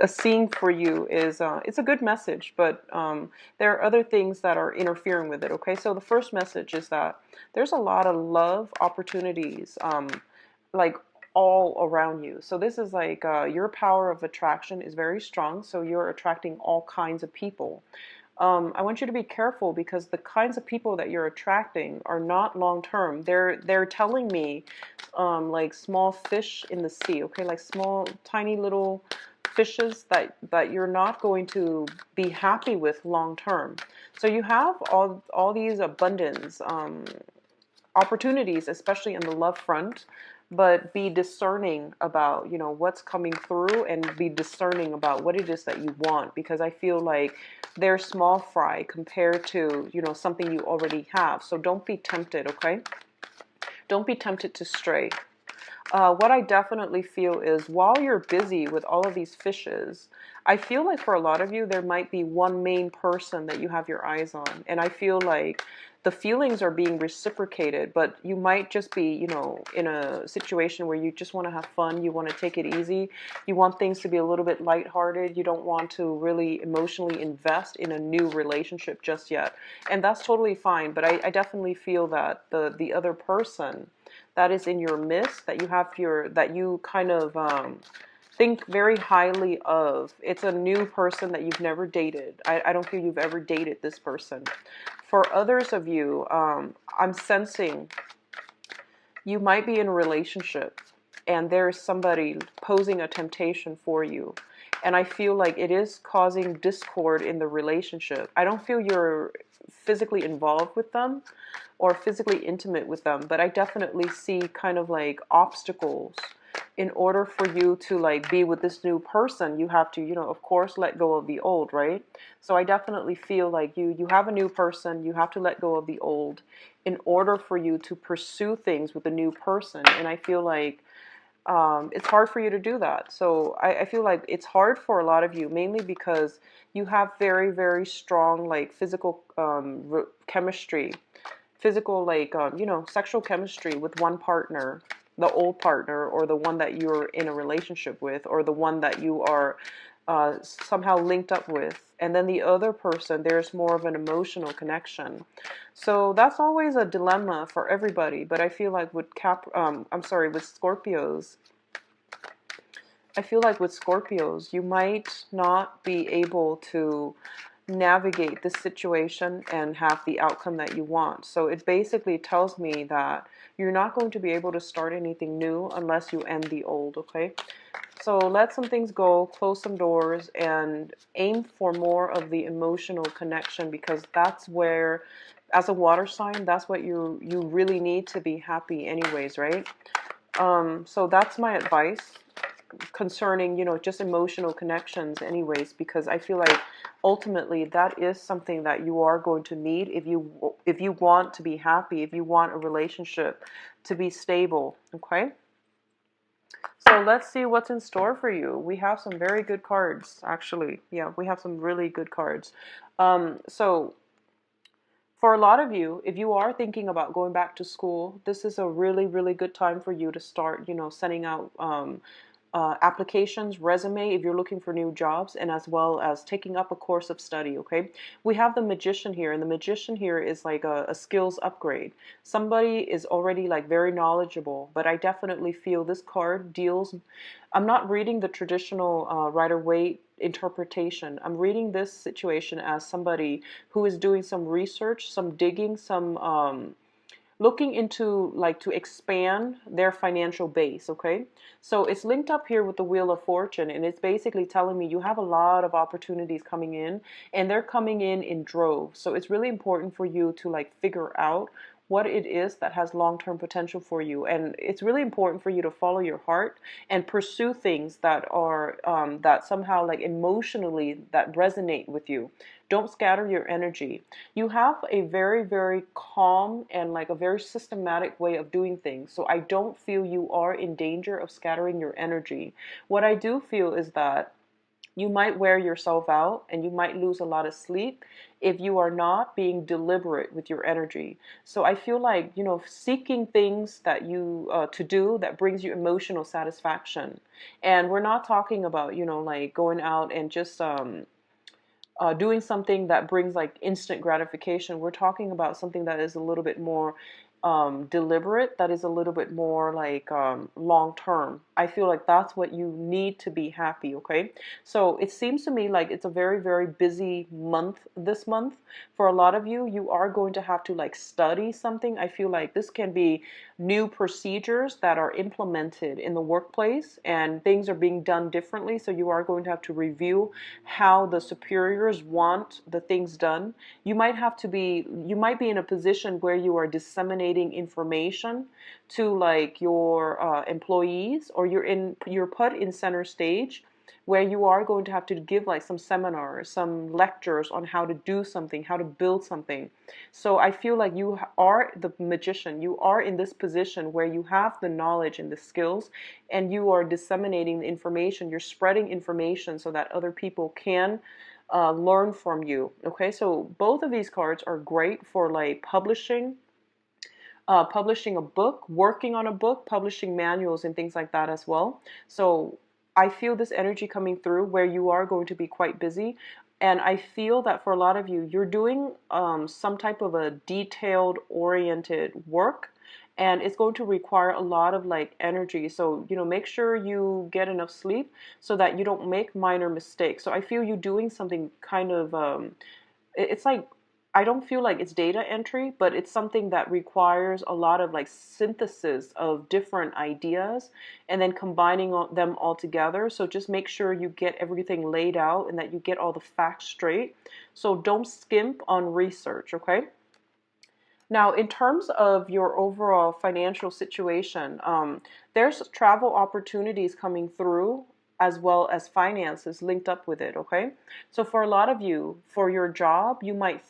seeing for you is it's a good message, but there are other things that are interfering with it. Okay, so the first message is that there's a lot of love opportunities, like all around you. So this is like your power of attraction is very strong. So you're attracting all kinds of people. I want you to be careful because the kinds of people that you're attracting are not long term. They're telling me like small fish in the sea, okay, like small, tiny little fishes that you're not going to be happy with long term. So you have all these abundance opportunities, especially in the love front, but be discerning about, you know, what's coming through, and be discerning about what it is that you want, because I feel like they're small fry compared to, you know, something you already have. So don't be tempted, okay? Don't be tempted to stray. What I definitely feel is while you're busy with all of these fishes, I feel like for a lot of you, there might be one main person that you have your eyes on. And I feel like the feelings are being reciprocated, but you might just be, you know, in a situation where you just want to have fun. You want to take it easy. You want things to be a little bit lighthearted. You don't want to really emotionally invest in a new relationship just yet. And that's totally fine. But I definitely feel that the other person that is in your midst, that you have your, that you kind of think very highly of. It's a new person that you've never dated. I don't feel you've ever dated this person. For others of you, I'm sensing you might be in a relationship and there's somebody posing a temptation for you. And I feel like it is causing discord in the relationship. I don't feel you're physically involved with them or physically intimate with them, but I definitely see kind of like obstacles. In order for you to like be with this new person, you have to, you know, of course, let go of the old, right? So I definitely feel like you have a new person, you have to let go of the old in order for you to pursue things with a new person. And I feel like it's hard for you to do that. So I feel like it's hard for a lot of you, mainly because you have very, very strong like physical chemistry, physical like you know, sexual chemistry with one partner, the old partner, or the one that you're in a relationship with, or the one that you are somehow linked up with. And then the other person, there's more of an emotional connection. So that's always a dilemma for everybody. But I feel like with with Scorpios, I feel like with Scorpios, you might not be able to navigate this situation and have the outcome that you want. So it basically tells me that you're not going to be able to start anything new unless you end the old, okay? So let some things go, close some doors, and aim for more of the emotional connection, because that's where, as a water sign, that's what you really need to be happy anyways, right? So that's my advice concerning, you know, just emotional connections anyways, because I feel like ultimately that is something that you are going to need if you want to be happy, if you want a relationship to be stable, okay? So let's see what's in store for you. We have some very good cards, actually. Yeah, we have some really good cards. So for a lot of you, if you are thinking about going back to school, this is a really, really good time for you to start, you know, sending out applications, resume, if you're looking for new jobs, and as well as taking up a course of study, okay? We have the Magician here, and the Magician here is like a skills upgrade. Somebody is already like very knowledgeable, but I definitely feel this card deals, I'm not reading the traditional Rider-Waite interpretation. I'm reading this situation as somebody who is doing some research, some digging, some looking into like to expand their financial base, okay? So it's linked up here with the Wheel of Fortune, and it's basically telling me you have a lot of opportunities coming in, and they're coming in droves. So it's really important for you to like figure out what it is that has long-term potential for you. And it's really important for you to follow your heart and pursue things that are that somehow like emotionally that resonate with you. Don't scatter your energy. You have a very, very calm and like a very systematic way of doing things. So I don't feel you are in danger of scattering your energy. What I do feel is that You might wear yourself out and you might lose a lot of sleep if you are not being deliberate with your energy. So I feel like, seeking things that you to do that brings you emotional satisfaction. And we're not talking about, like going out and just doing something that brings like instant gratification. We're talking about something that is a little bit more deliberate, that is a little bit more like long term. I feel like that's what you need to be happy, okay? So it seems to me like it's a very, very busy month this month. For a lot of you, you are going to have to like study something. I feel like this can be new procedures that are implemented in the workplace and things are being done differently. So you are going to have to review how the superiors want the things done. You might be in a position where you are disseminating information to like your employees, or you're put in center stage where you are going to have to give like some seminars, some lectures on how to do something, how to build something. So I feel like you are the magician. You are in this position where you have the knowledge and the skills, and you are disseminating the information. You're spreading information so that other people can learn from you. Okay, so both of these cards are great for like publishing a book, working on a book, publishing manuals and things like that as well. So I feel this energy coming through where you are going to be quite busy. And I feel that for a lot of you, you're doing some type of a detailed oriented work. And it's going to require a lot of like energy. So, make sure you get enough sleep so that you don't make minor mistakes. So I feel you doing something kind of, it's like, I don't feel like it's data entry, but it's something that requires a lot of like synthesis of different ideas and then combining them all together. So just make sure you get everything laid out and that you get all the facts straight. So don't skimp on research, okay? Now, in terms of your overall financial situation, there's travel opportunities coming through as well as finances linked up with it, okay? So for a lot of you, for your job, you might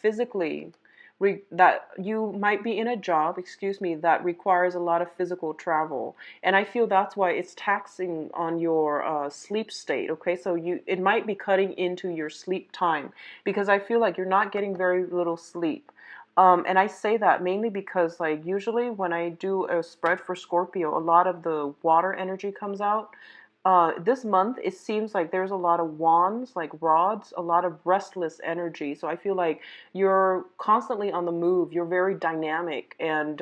that you might be in a job, excuse me, that requires a lot of physical travel. And I feel that's why it's taxing on your sleep state, okay? So it might be cutting into your sleep time because I feel like you're not getting very little sleep. And I say that mainly because, like, usually when I do a spread for Scorpio, a lot of the water energy comes out. This month, it seems like there's a lot of wands, like rods, a lot of restless energy. So I feel like you're constantly on the move. You're very dynamic, and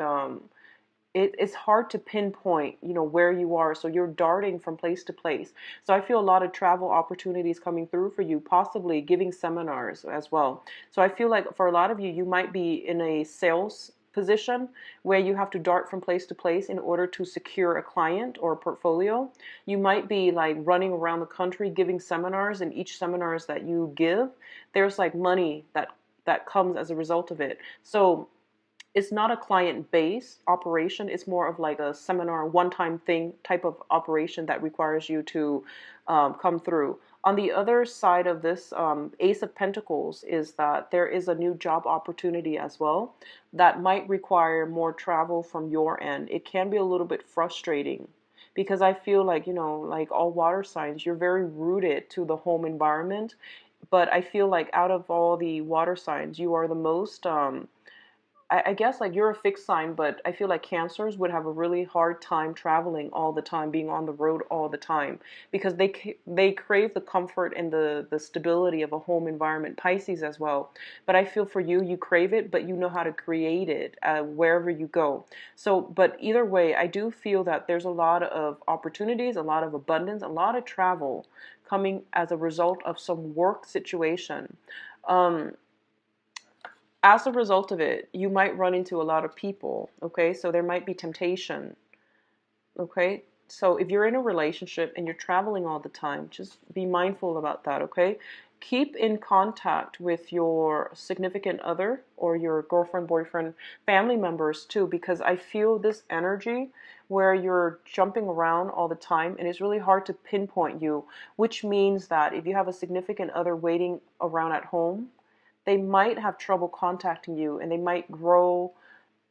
it's hard to pinpoint, where you are. So you're darting from place to place. So I feel a lot of travel opportunities coming through for you, possibly giving seminars as well. So I feel like for a lot of you, you might be in a sales position where you have to dart from place to place in order to secure a client or a portfolio. You might be like running around the country giving seminars, and each seminars that you give, there's like money that comes as a result of it. So it's not a client-based operation. It's more of like a seminar, one-time thing type of operation that requires you to come through. On the other side of this Ace of Pentacles is that there is a new job opportunity as well that might require more travel from your end. It can be a little bit frustrating because I feel like, like all water signs, you're very rooted to the home environment. But I feel like out of all the water signs, you are the most I guess like you're a fixed sign, but I feel like Cancers would have a really hard time traveling all the time, being on the road all the time, because they crave the comfort and the stability of a home environment. Pisces as well, but I feel for you, you crave it, but you know how to create it wherever you go. So, but either way, I do feel that there's a lot of opportunities, a lot of abundance, a lot of travel coming as a result of some work situation. Um, as a result of it, you might run into a lot of people, okay? So there might be temptation, okay? So if you're in a relationship and you're traveling all the time, just be mindful about that, okay? Keep in contact with your significant other or your girlfriend, boyfriend, family members too, because I feel this energy where you're jumping around all the time and it's really hard to pinpoint you, which means that if you have a significant other waiting around at home, they might have trouble contacting you and they might grow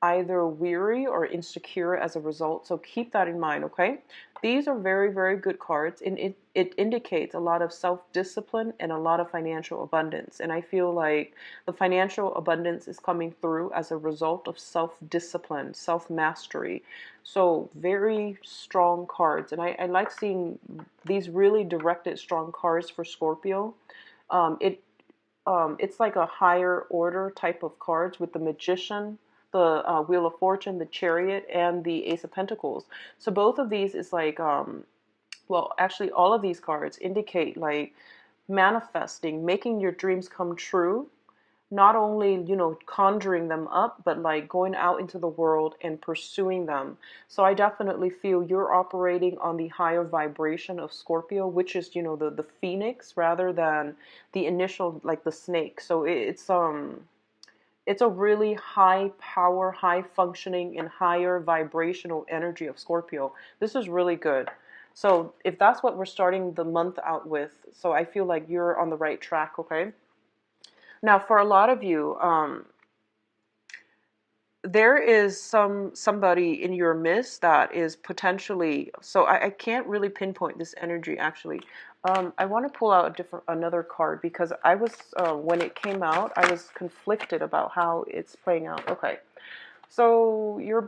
either weary or insecure as a result. So keep that in mind, okay? These are very, very good cards, and it indicates a lot of self-discipline and a lot of financial abundance. And I feel like the financial abundance is coming through as a result of self-discipline, self-mastery. So very strong cards. And I like seeing these really directed, strong cards for Scorpio. It's like a higher order type of cards with the Magician, the Wheel of Fortune, the Chariot, and the Ace of Pentacles. So both of these is like, well, actually, all of these cards indicate like manifesting, making your dreams come true, not only, conjuring them up, but like going out into the world and pursuing them. So I definitely feel you're operating on the higher vibration of Scorpio, which is, the phoenix rather than the initial, like the snake. So it's a really high power, high functioning, and higher vibrational energy of Scorpio. This is really good. So if that's what we're starting the month out with, so I feel like you're on the right track, okay? Now, for a lot of you, there is somebody in your midst that is potentially, so I can't really pinpoint this energy actually. I want to pull out another card because I was, when it came out, I was conflicted about how it's playing out. Okay, so you're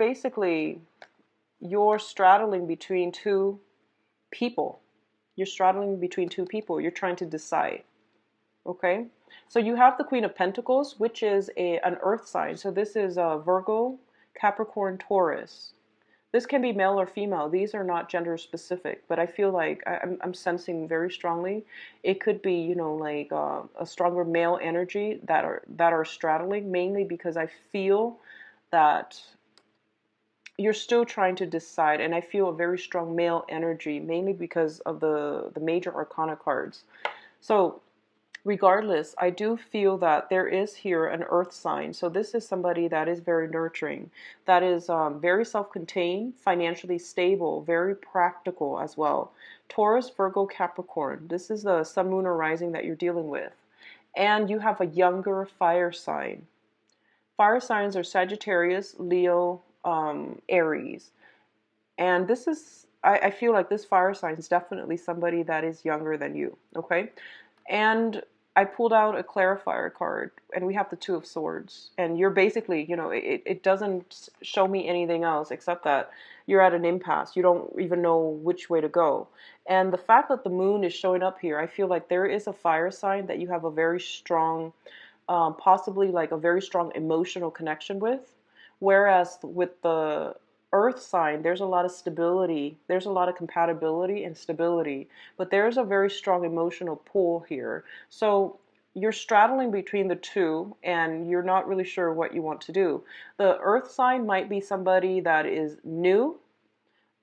straddling between two people. You're straddling between two people. You're trying to decide. Okay, so you have the Queen of Pentacles, which is an earth sign. So this is Virgo, Capricorn, Taurus. This can be male or female. These are not gender specific, but I feel like I'm sensing very strongly it could be, like a stronger male energy that are straddling, mainly because I feel that you're still trying to decide, and I feel a very strong male energy, mainly because of the major arcana cards. So regardless, I do feel that there is here an earth sign. So this is somebody that is very nurturing, that is very self-contained, financially stable, very practical as well. Taurus, Virgo, Capricorn. This is the sun, moon, or rising that you're dealing with. And you have a younger fire sign. Fire signs are Sagittarius, Leo, Aries. And this is, I feel like this fire sign is definitely somebody that is younger than you, okay? And I pulled out a clarifier card, and we have the Two of Swords. And you're basically, it doesn't show me anything else except that you're at an impasse. You don't even know which way to go. And the fact that the moon is showing up here, I feel like there is a fire sign that you have a very strong, possibly like a very strong emotional connection with. Whereas with the earth sign, there's a lot of stability, there's a lot of compatibility and stability, but there's a very strong emotional pull here. So you're straddling between the two and you're not really sure what you want to do. The earth sign might be somebody that is new.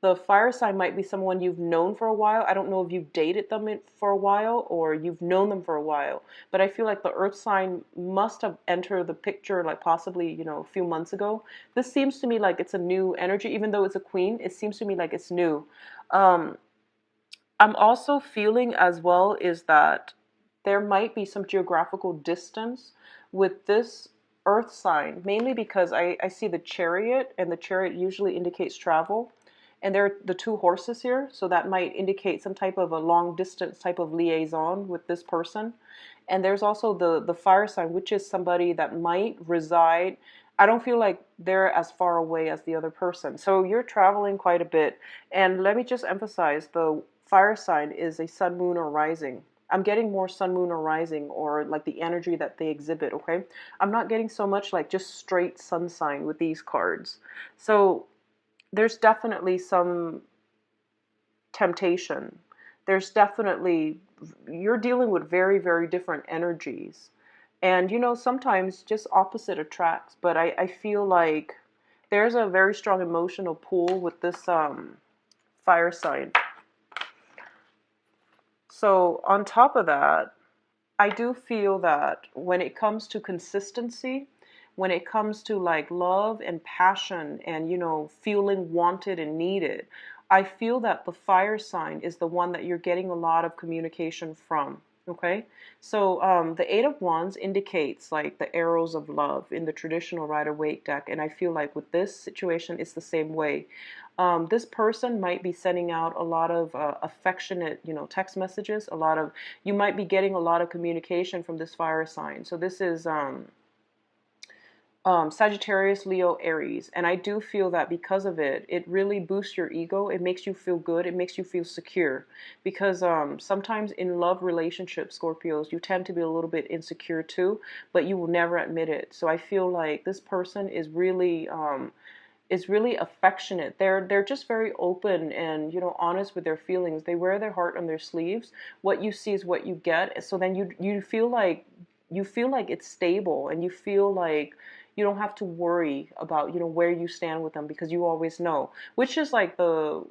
The fire sign might be someone you've known for a while. I don't know if you've dated them for a while or you've known them for a while, but I feel like the earth sign must have entered the picture like possibly, a few months ago. This seems to me like it's a new energy, even though it's a queen, it seems to me like it's new. I'm also feeling as well is that there might be some geographical distance with this earth sign, mainly because I see the chariot, and the chariot usually indicates travel. And there are the two horses here, so that might indicate some type of a long distance type of liaison with this person. And there's also the fire sign, which is somebody that might reside. I don't feel like they're as far away as the other person. So you're traveling quite a bit. And let me just emphasize, the fire sign is a sun, moon, or rising. I'm getting more sun, moon, or rising, or like the energy that they exhibit, okay? I'm not getting so much like just straight sun sign with these cards. So there's definitely some temptation. There's definitely, you're dealing with very, very different energies. And, sometimes just opposite attracts. But I feel like there's a very strong emotional pull with this fire sign. So on top of that, I do feel that when it comes to consistency, when it comes to like love and passion and, feeling wanted and needed, I feel that the fire sign is the one that you're getting a lot of communication from. Okay, so the Eight of Wands indicates like the arrows of love in the traditional Rider-Waite deck, and I feel like with this situation, it's the same way. This person might be sending out a lot of affectionate, text messages. You might be getting a lot of communication from this fire sign. So this is Sagittarius, Leo, Aries. And I do feel that because of it, it really boosts your ego. It makes you feel good. It makes you feel secure. Because sometimes in love relationships, Scorpios, you tend to be a little bit insecure too, but you will never admit it. So I feel like this person is really affectionate. They're just very open and honest with their feelings. They wear their heart on their sleeves. What you see is what you get. So then you feel like it's stable, and you feel like you don't have to worry about where you stand with them, because you always know, which is like a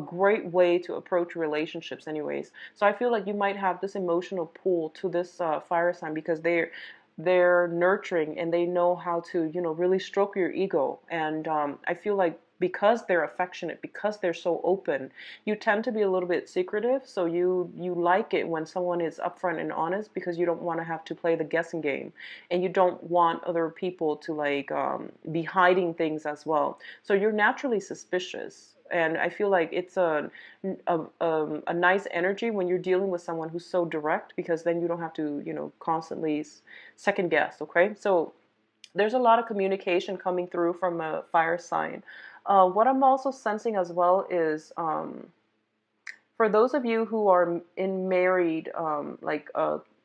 great way to approach relationships anyways. So I feel like you might have this emotional pull to this fire sign, because they're nurturing, and they know how to really stroke your ego. And I feel like because they're affectionate, because they're so open, you tend to be a little bit secretive. So you like it when someone is upfront and honest, because you don't want to have to play the guessing game, and you don't want other people to like be hiding things as well. So you're naturally suspicious, and I feel like it's a nice energy when you're dealing with someone who's so direct, because then you don't have to constantly second guess. Okay, so there's a lot of communication coming through from a fire sign. What I'm also sensing as well is for those of you who are in married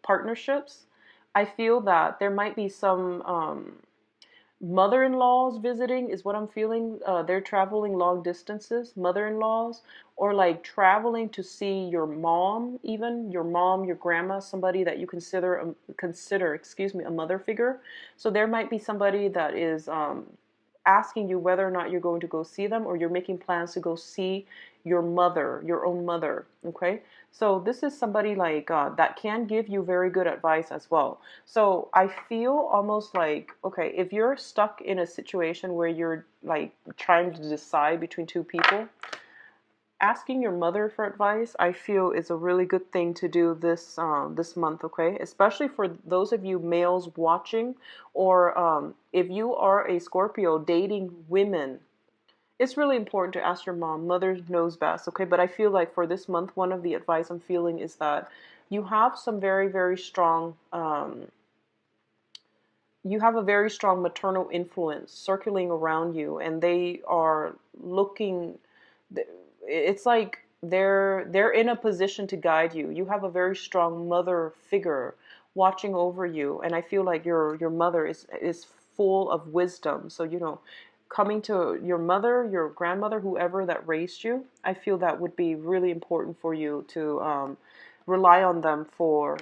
partnerships, I feel that there might be some mother-in-laws visiting, is what I'm feeling. They're traveling long distances, mother-in-laws, or like traveling to see your mom, even your mom, your grandma, somebody that you consider, excuse me, a mother figure. So there might be somebody that is asking you whether or not you're going to go see them, or you're making plans to go see your mother, your own mother. Okay, so this is somebody like that can give you very good advice as well. So I feel almost like, okay, if you're stuck in a situation where you're like trying to decide between two people, asking your mother for advice, I feel, is a really good thing to do this month. Okay, especially for those of you males watching, or if you are a Scorpio dating women, it's really important to ask your mom. Mother knows best. Okay, but I feel like for this month, one of the advice I'm feeling is that you have some very, very strong you have a very strong maternal influence circling around you, and they are looking, it's like they're in a position to guide you. You have a very strong mother figure watching over you, and I feel like your mother is full of wisdom. So coming to your mother, your grandmother, whoever that raised you, I feel that would be really important for you to rely on them for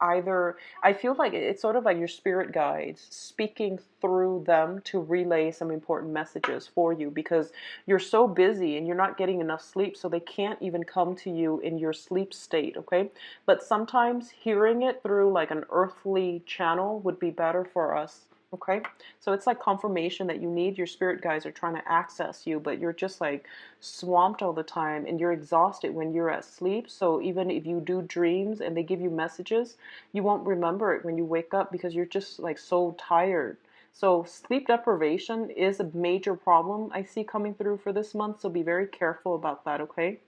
either. I feel like it's sort of like your spirit guides speaking through them to relay some important messages for you, because you're so busy and you're not getting enough sleep, so they can't even come to you in your sleep state. Okay, but sometimes hearing it through like an earthly channel would be better for us. Okay, so it's like confirmation that you need. Your spirit guides are trying to access you, but you're just like swamped all the time, and you're exhausted when you're at sleep. So even if you do dreams and they give you messages, you won't remember it when you wake up, because you're just like so tired. So sleep deprivation is a major problem I see coming through for this month. So be very careful about that. Okay.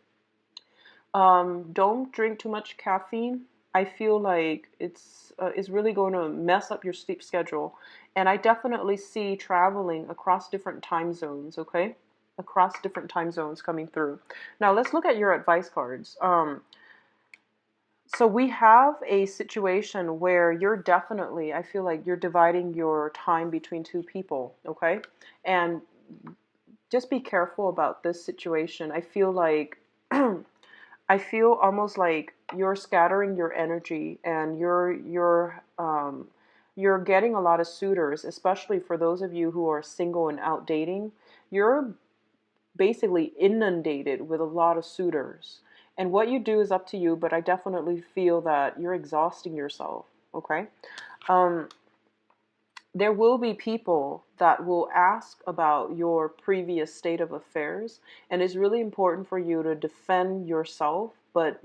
Don't drink too much caffeine. I feel like it's really going to mess up your sleep schedule. And I definitely see traveling across different time zones. Okay, across different time zones coming through. Now let's look at your advice cards. So we have a situation where you're definitely, I feel like you're dividing your time between two people. Okay, and just be careful about this situation. I feel like I feel almost like you're scattering your energy, and you're getting a lot of suitors, especially for those of you who are single and out dating. You're basically inundated with a lot of suitors. And what you do is up to you, but I definitely feel that you're exhausting yourself. Okay? Um, there will be people that will ask about your previous state of affairs, and it's really important for you to defend yourself, but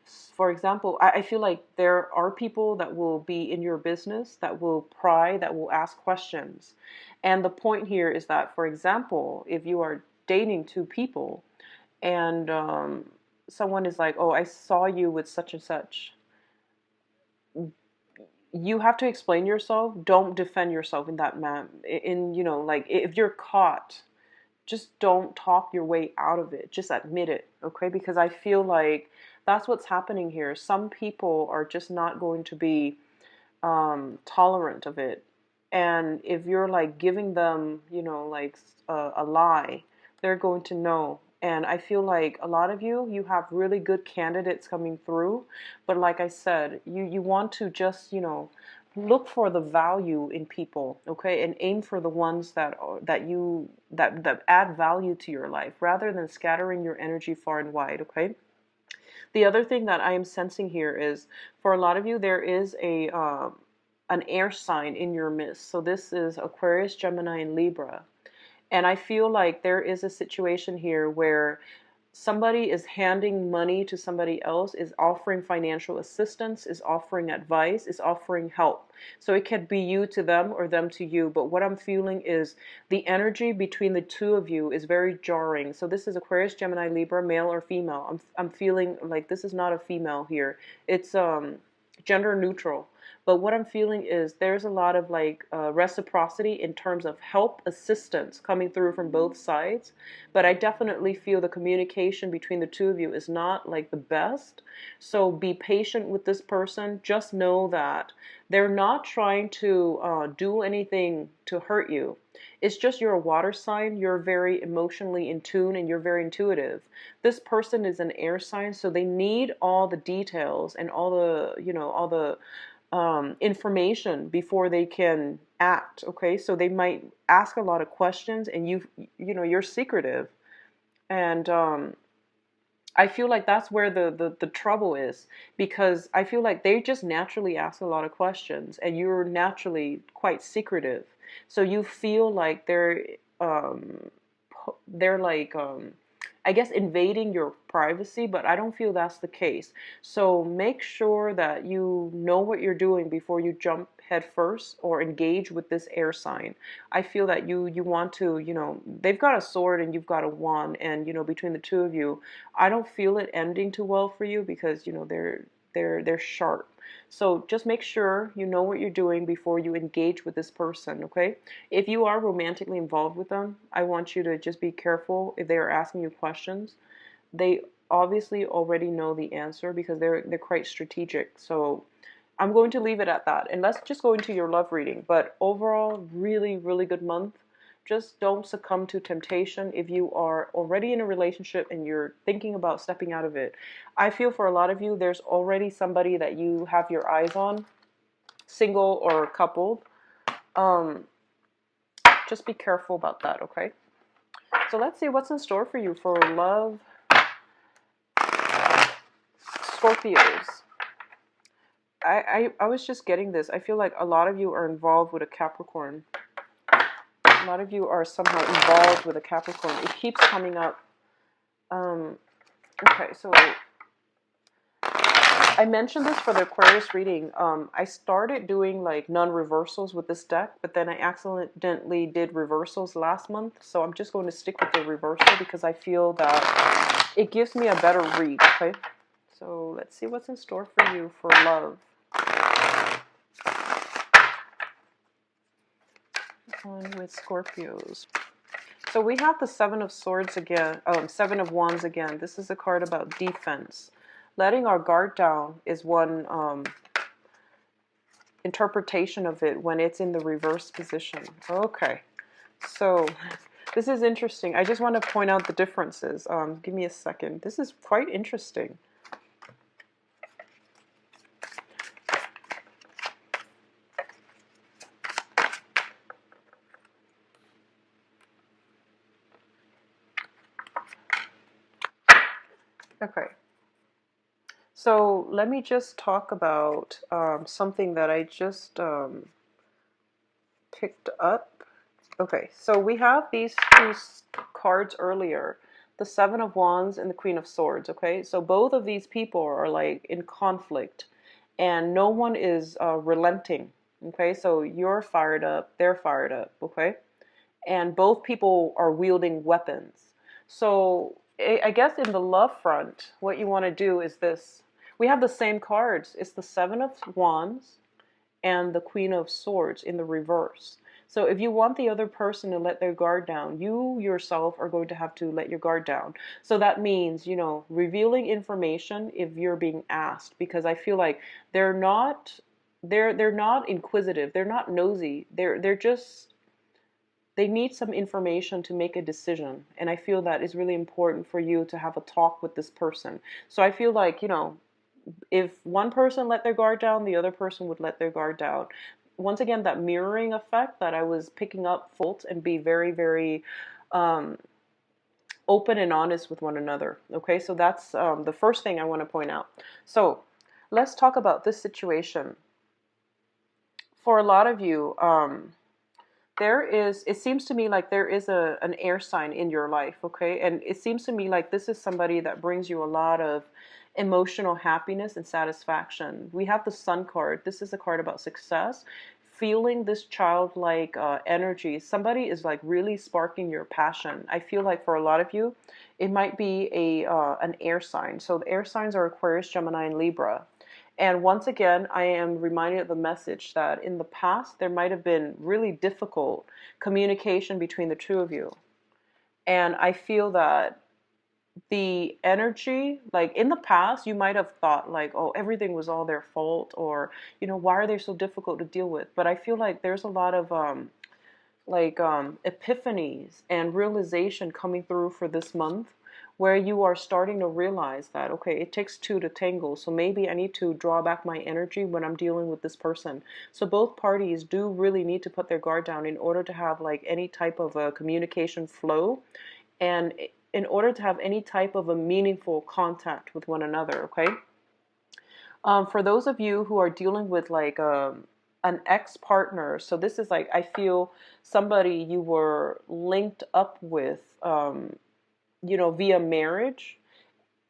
For example, I feel like there are people that will be in your business that will pry, that will ask questions. And the point here is that, for example, if you are dating two people and someone is like, oh, I saw you with such and such, you have to explain yourself. Don't defend yourself in that man. Like if you're caught, just don't talk your way out of it. Just admit it, okay? Because I feel like that's what's happening here. Some people are just not going to be tolerant of it. And if you're like giving them, like a lie, they're going to know. And I feel like a lot of you have really good candidates coming through. But like I said, you want to just, look for the value in people, okay? And aim for the ones that add value to your life rather than scattering your energy far and wide, okay? The other thing that I am sensing here is for a lot of you, there is an air sign in your midst. So this is Aquarius, Gemini, and Libra. And I feel like there is a situation here where somebody is handing money to somebody else, is offering financial assistance, is offering advice, is offering help. So it could be you to them or them to you. But what I'm feeling is the energy between the two of you is very jarring. So this is Aquarius, Gemini, Libra, male or female. I'm feeling like this is not a female here. It's gender neutral. But what I'm feeling is there's a lot of like reciprocity in terms of help, assistance coming through from both sides. But I definitely feel the communication between the two of you is not like the best. So be patient with this person. Just know that they're not trying to do anything to hurt you. It's just you're a water sign. You're very emotionally in tune and you're very intuitive. This person is an air sign, so they need all the details and all the, all the information before they can act. Okay, so they might ask a lot of questions, and you're secretive, and I feel like that's where the trouble is, because I feel like they just naturally ask a lot of questions, and you're naturally quite secretive, so you feel like they're like I guess invading your privacy, but I don't feel that's the case. So make sure that you know what you're doing before you jump head first or engage with this air sign. I feel that you want to, they've got a sword and you've got a wand, and between the two of you, I don't feel it ending too well for you because they're sharp. So just make sure you know what you're doing before you engage with this person, okay? If you are romantically involved with them, I want you to just be careful if they are asking you questions. They obviously already know the answer because they're quite strategic. So I'm going to leave it at that. And let's just go into your love reading. But overall, really, really good month. Just don't succumb to temptation if you are already in a relationship and you're thinking about stepping out of it. I feel for a lot of you, there's already somebody that you have your eyes on, single or coupled. Just be careful about that, okay? So let's see what's in store for you for love, Scorpios. I was just getting this. I feel like a lot of you are involved with a Capricorn. A lot of you are somehow involved with a Capricorn. It keeps coming up. Okay, so I mentioned this for the Aquarius reading. I started doing like non-reversals with this deck, but then I accidentally did reversals last month. So I'm just going to stick with the reversal because I feel that it gives me a better read, okay? So let's see what's in store for you for love. On with Scorpios. So we have the Seven of Swords again, Seven of Wands again. This is a card about defense. Letting our guard down is one interpretation of it when it's in the reverse position. Okay, so this is interesting. I just want to point out the differences. Give me a second. This is quite interesting. Okay. So let me just talk about something that I just picked up. Okay, so we have these two cards earlier the Seven of Wands and the Queen of Swords, okay? So both of these people are like in conflict and no one is relenting, okay? So you're fired up, they're fired up, okay? And both people are wielding weapons. So I guess in the love front, what you want to do is this. We have the same cards. It's the Seven of Wands and the Queen of Swords in the reverse. So if you want the other person to let their guard down, you yourself are going to have to let your guard down. So that means, you know, revealing information if you're being asked, because I feel like they're not inquisitive, they're not nosy. They're just they need some information to make a decision. And I feel that is really important for you to have a talk with this person. So I feel like, you know, if one person let their guard down, the other person would let their guard down. Once again, that mirroring effect that I was picking up fault and be very, very um, open and honest with one another. Okay, so that's the first thing I want to point out. So let's talk about this situation. For a lot of you, it seems to me like there is an air sign in your life, okay? And it seems to me like this is somebody that brings you a lot of emotional happiness and satisfaction. We have the Sun card. This is a card about success. Feeling this childlike energy. Somebody is like really sparking your passion. I feel like for a lot of you, it might be an air sign. So the air signs are Aquarius, Gemini, and Libra. And once again, I am reminded of the message that in the past, there might have been really difficult communication between the two of you. And I feel that the energy, like in the past, you might have thought like, oh, everything was all their fault, or, you know, why are they so difficult to deal with? But I feel like there's a lot of epiphanies and realization coming through for this month, where you are starting to realize that, okay, it takes two to tangle, so maybe I need to draw back my energy when I'm dealing with this person. So both parties do really need to put their guard down in order to have like any type of a communication flow, and in order to have any type of a meaningful contact with one another, okay? For those of you who are dealing with like an ex-partner, so this is like, I feel somebody you were linked up with, you know, via marriage.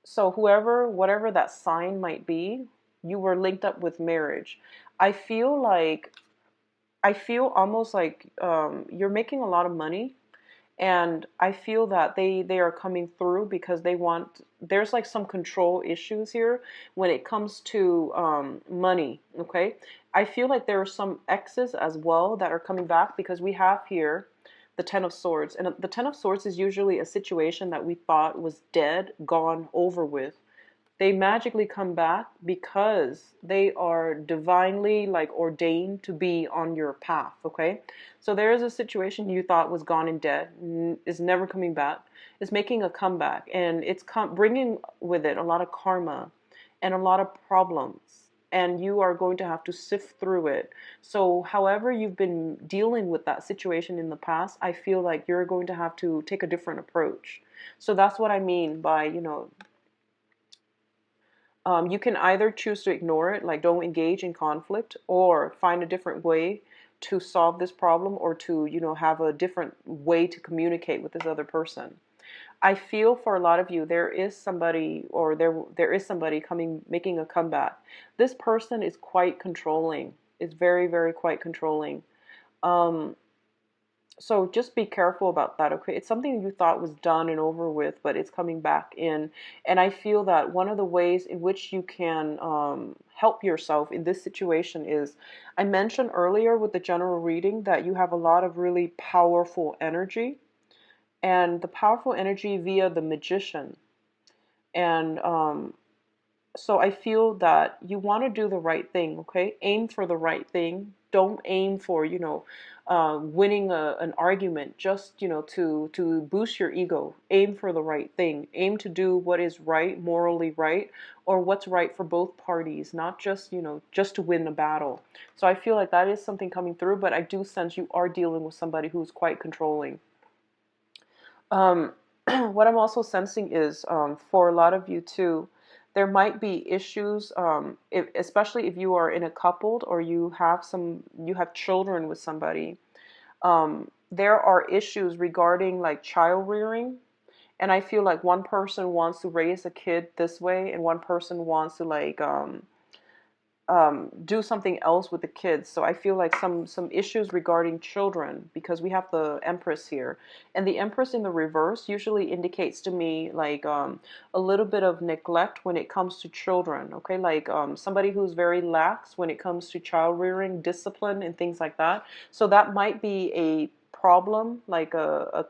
So whoever, whatever that sign might be, you were linked up with marriage. I feel like, I feel almost like you're making a lot of money, and I feel that they are coming through because they want, there's like some control issues here when it comes to money, okay? I feel like there are some exes as well that are coming back, because we have here the Ten of Swords. And the Ten of Swords is usually a situation that we thought was dead, gone, over with. They magically come back because they are divinely like ordained to be on your path, okay? So there is a situation you thought was gone and dead, is never coming back, is making a comeback, and it's bringing with it a lot of karma and a lot of problems, and you are going to have to sift through it. So however you've been dealing with that situation in the past, I feel like you're going to have to take a different approach. So that's what I mean by, you know, you can either choose to ignore it, like don't engage in conflict, or find a different way to solve this problem, or to, you know, have a different way to communicate with this other person. I feel for a lot of you, there is somebody, or there is somebody coming, making a comeback. This person is quite controlling. It's very, very quite controlling. Um, so just be careful about that, okay? It's something you thought was done and over with, but it's coming back in. And I feel that one of the ways in which you can help yourself in this situation is, I mentioned earlier with the general reading that you have a lot of really powerful energy, and the powerful energy via the Magician. And so I feel that you want to do the right thing, okay? Aim for the right thing. Don't aim for, you know, winning an argument just, you know, to boost your ego. Aim for the right thing. Aim to do what is right, morally right, or what's right for both parties, not just, you know, just to win the battle. So I feel like that is something coming through, but I do sense you are dealing with somebody who's quite controlling. Um, what I'm also sensing is, for a lot of you too, there might be issues, especially if you are in a coupled, or you have children with somebody. There are issues regarding like child rearing, And I feel like one person wants to raise a kid this way, and one person wants to like do something else with the kids. So I feel like some issues regarding children, because we have the Empress here, and the Empress in the reverse usually indicates to me like a little bit of neglect when it comes to children. Okay, like somebody who's very lax when it comes to child rearing, discipline, and things like that. So that might be a problem, like a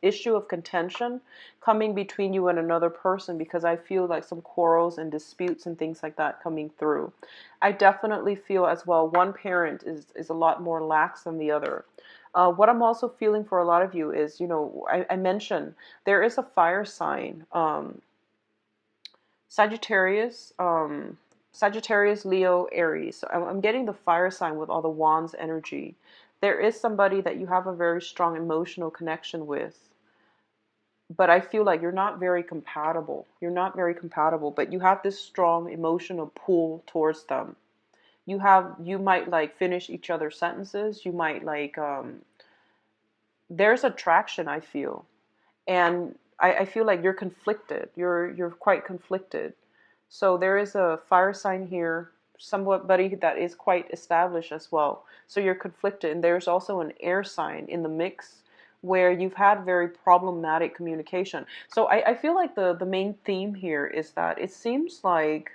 issue of contention coming between you and another person, because I feel like some quarrels and disputes and things like that coming through. I definitely feel as well one parent is a lot more lax than the other. What I'm also feeling for a lot of you is, I mentioned there is a fire sign, Sagittarius, Sagittarius, Leo, Aries. So I'm getting the fire sign with all the wands energy. There is somebody that you have a very strong emotional connection with, but I feel like you're not very compatible. You're not very compatible, but you have this strong emotional pull towards them. You might like finish each other's sentences. You might like there's attraction, I feel. And I feel like you're conflicted. You're quite conflicted. So there is a fire sign here, somebody that is quite established as well. So you're conflicted. And there's also an air sign in the mix where you've had very problematic communication. So I feel like the main theme here is that it seems like,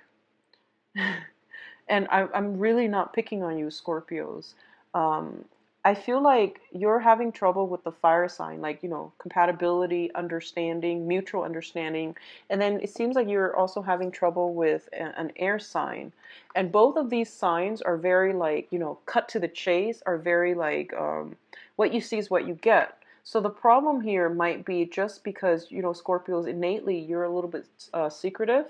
and I'm really not picking on you, Scorpios. Um, I feel like you're having trouble with the fire sign, like, compatibility, understanding, mutual understanding. And then it seems like you're also having trouble with an air sign. And both of these signs are very, like, cut to the chase, are very, like, what you see is what you get. So the problem here might be just because, Scorpios, innately, you're a little bit secretive.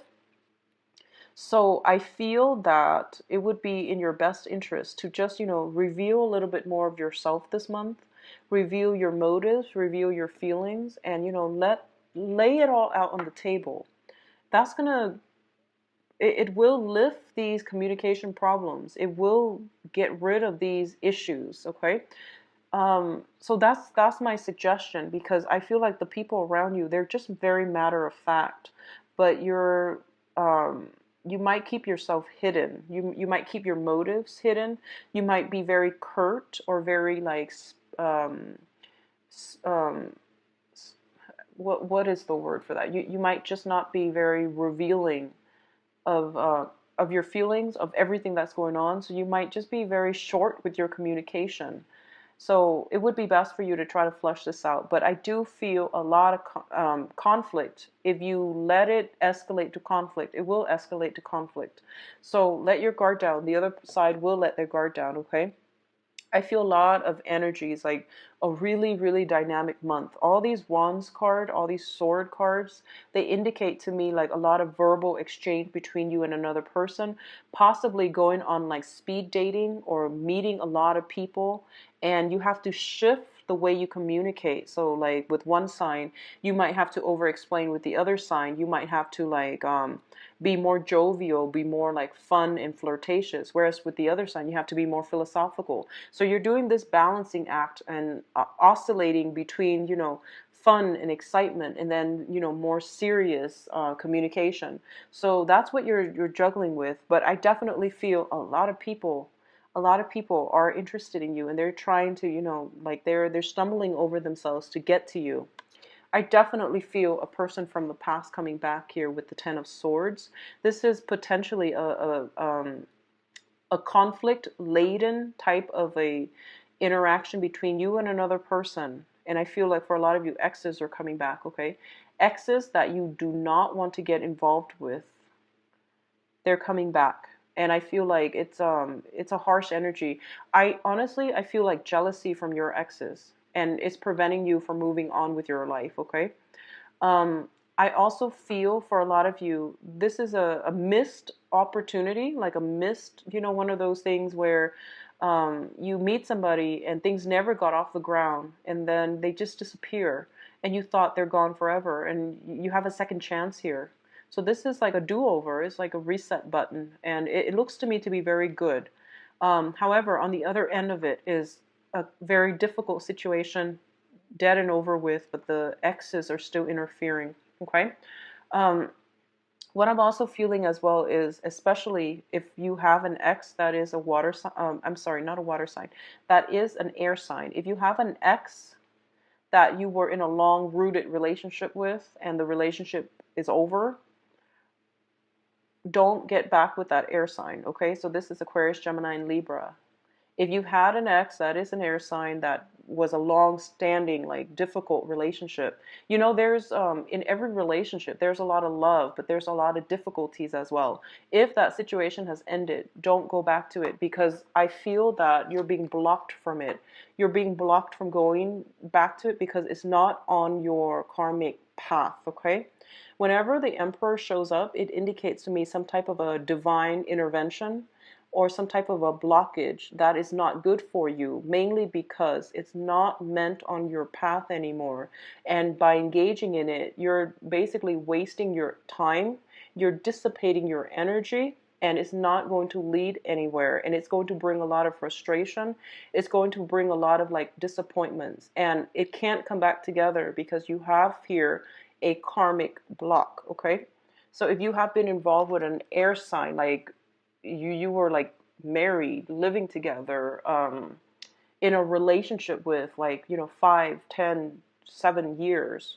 So I feel that it would be in your best interest to just, reveal a little bit more of yourself this month, reveal your motives, reveal your feelings, and, lay it all out on the table. That's gonna, it will lift these communication problems. It will get rid of these issues, okay? So that's my suggestion, because I feel like the people around you, they're just very matter of fact, but um, you might keep yourself hidden. You might keep your motives hidden. You might be very curt or very like um, what is the word for that? You might just not be very revealing of of your feelings, of everything that's going on. So you might just be very short with your communication. So it would be best for you to try to flush this out. But I do feel a lot of conflict. If you let it escalate to conflict, it will escalate to conflict. So let your guard down. The other side will let their guard down, okay? I feel a lot of energies, like a really, really dynamic month. All these wands card, all these sword cards, they indicate to me like a lot of verbal exchange between you and another person, possibly going on like speed dating or meeting a lot of people, and you have to shift the way you communicate. So like with one sign, you might have to over explain. With the other sign, you might have to like be more jovial, be more like fun and flirtatious. Whereas with the other sign, you have to be more philosophical. So you're doing this balancing act and oscillating between, fun and excitement, and then, more serious communication. So that's what you're juggling with. But I definitely feel a lot of people are interested in you, and they're trying to, like they're stumbling over themselves to get to you. I definitely feel a person from the past coming back here with the Ten of Swords. This is potentially a conflict laden type of a interaction between you and another person. And I feel like for a lot of you, exes are coming back, okay? Exes that you do not want to get involved with, they're coming back. And I feel like it's a harsh energy. I feel like jealousy from your exes, and it's preventing you from moving on with your life, okay? I also feel for a lot of you, this is a missed opportunity, like a missed, one of those things where you meet somebody and things never got off the ground, and then they just disappear, and you thought they're gone forever, and you have a second chance here. So this is like a do-over. It's like a reset button, and it looks to me to be very good. However, on the other end of it is a very difficult situation dead and over with, but the exes are still interfering. Okay. Um, what I'm also feeling as well is, especially if you have an ex that is a water sign, I'm sorry, not a water sign, that is an air sign. If you have an ex that you were in a long rooted relationship with and the relationship is over, don't get back with that air sign. Okay. So this is Aquarius, Gemini, and Libra. If you've had an ex that is an air sign that was a long standing, like difficult relationship, you know, there's in every relationship there's a lot of love, but there's a lot of difficulties as well. If that situation has ended, don't go back to it, because I feel that you're being blocked from it. You're being blocked from going back to it because it's not on your karmic path. Okay. Whenever the emperor shows up, it indicates to me some type of a divine intervention or some type of a blockage that is not good for you, mainly because it's not meant on your path anymore. And by engaging in it, you're basically wasting your time, you're dissipating your energy, and it's not going to lead anywhere. And it's going to bring a lot of frustration. It's going to bring a lot of like disappointments. And it can't come back together because you have here a karmic block, okay? So if you have been involved with an air sign, like you were like married, living together, in a relationship with, like, you know, 5, 10, 7 years,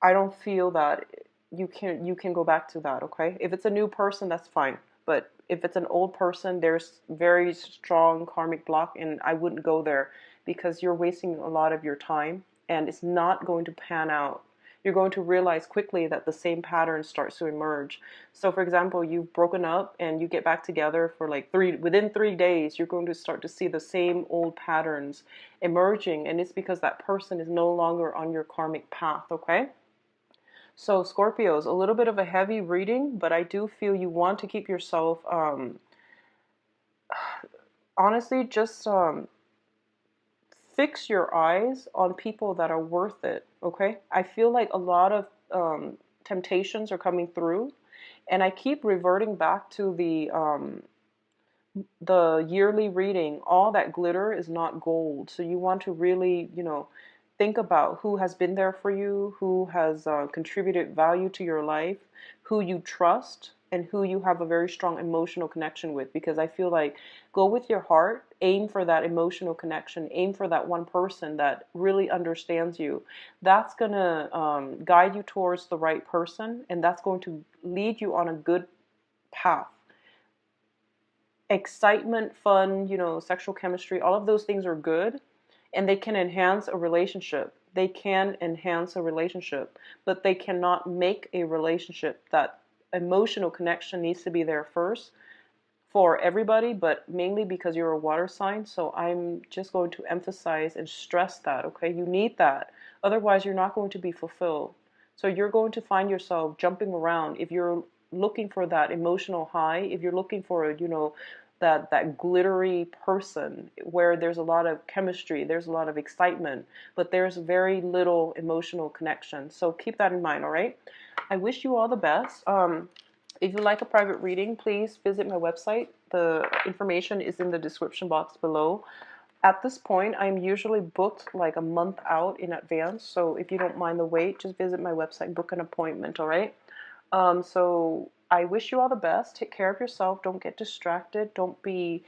I don't feel that you can go back to that. Okay, if it's a new person, that's fine, but if it's an old person, there's very strong karmic block, and I wouldn't go there because you're wasting a lot of your time and it's not going to pan out. You're going to realize quickly that the same pattern starts to emerge. So for example, you've broken up and you get back together for like within 3 days, you're going to start to see the same old patterns emerging, and it's because that person is no longer on your karmic path. Okay. So Scorpios, a little bit of a heavy reading, but I do feel you want to keep yourself, honestly, just fix your eyes on people that are worth it. Okay, I feel like a lot of temptations are coming through, and I keep reverting back to the yearly reading. All that glitter is not gold. So you want to really, you know, think about who has been there for you, who has contributed value to your life, who you trust, and who you have a very strong emotional connection with. Because I feel like, go with your heart, aim for that emotional connection, aim for that one person that really understands you. That's going to guide you towards the right person, and that's going to lead you on a good path. Excitement, fun, you know, sexual chemistry, all of those things are good, and they can enhance a relationship. They can enhance a relationship, but they cannot make a relationship. That emotional connection needs to be there first for everybody, but mainly because you're a water sign. So I'm just going to emphasize and stress that, okay? You need that. Otherwise, you're not going to be fulfilled. So you're going to find yourself jumping around if you're looking for that emotional high, if you're looking for, you know, that glittery person where there's a lot of chemistry, there's a lot of excitement, but there's very little emotional connection. So keep that in mind, all right? I wish you all the best. If you like a private reading, please visit my website. The information is in the description box below. At this point, I'm usually booked like a month out in advance. So if you don't mind the wait, just visit my website, book an appointment, all right? So I wish you all the best. Take care of yourself. Don't get distracted. Don't be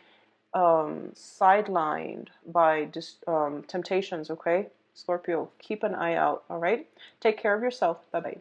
sidelined by temptations, okay? Scorpio, keep an eye out, all right? Take care of yourself. Bye-bye.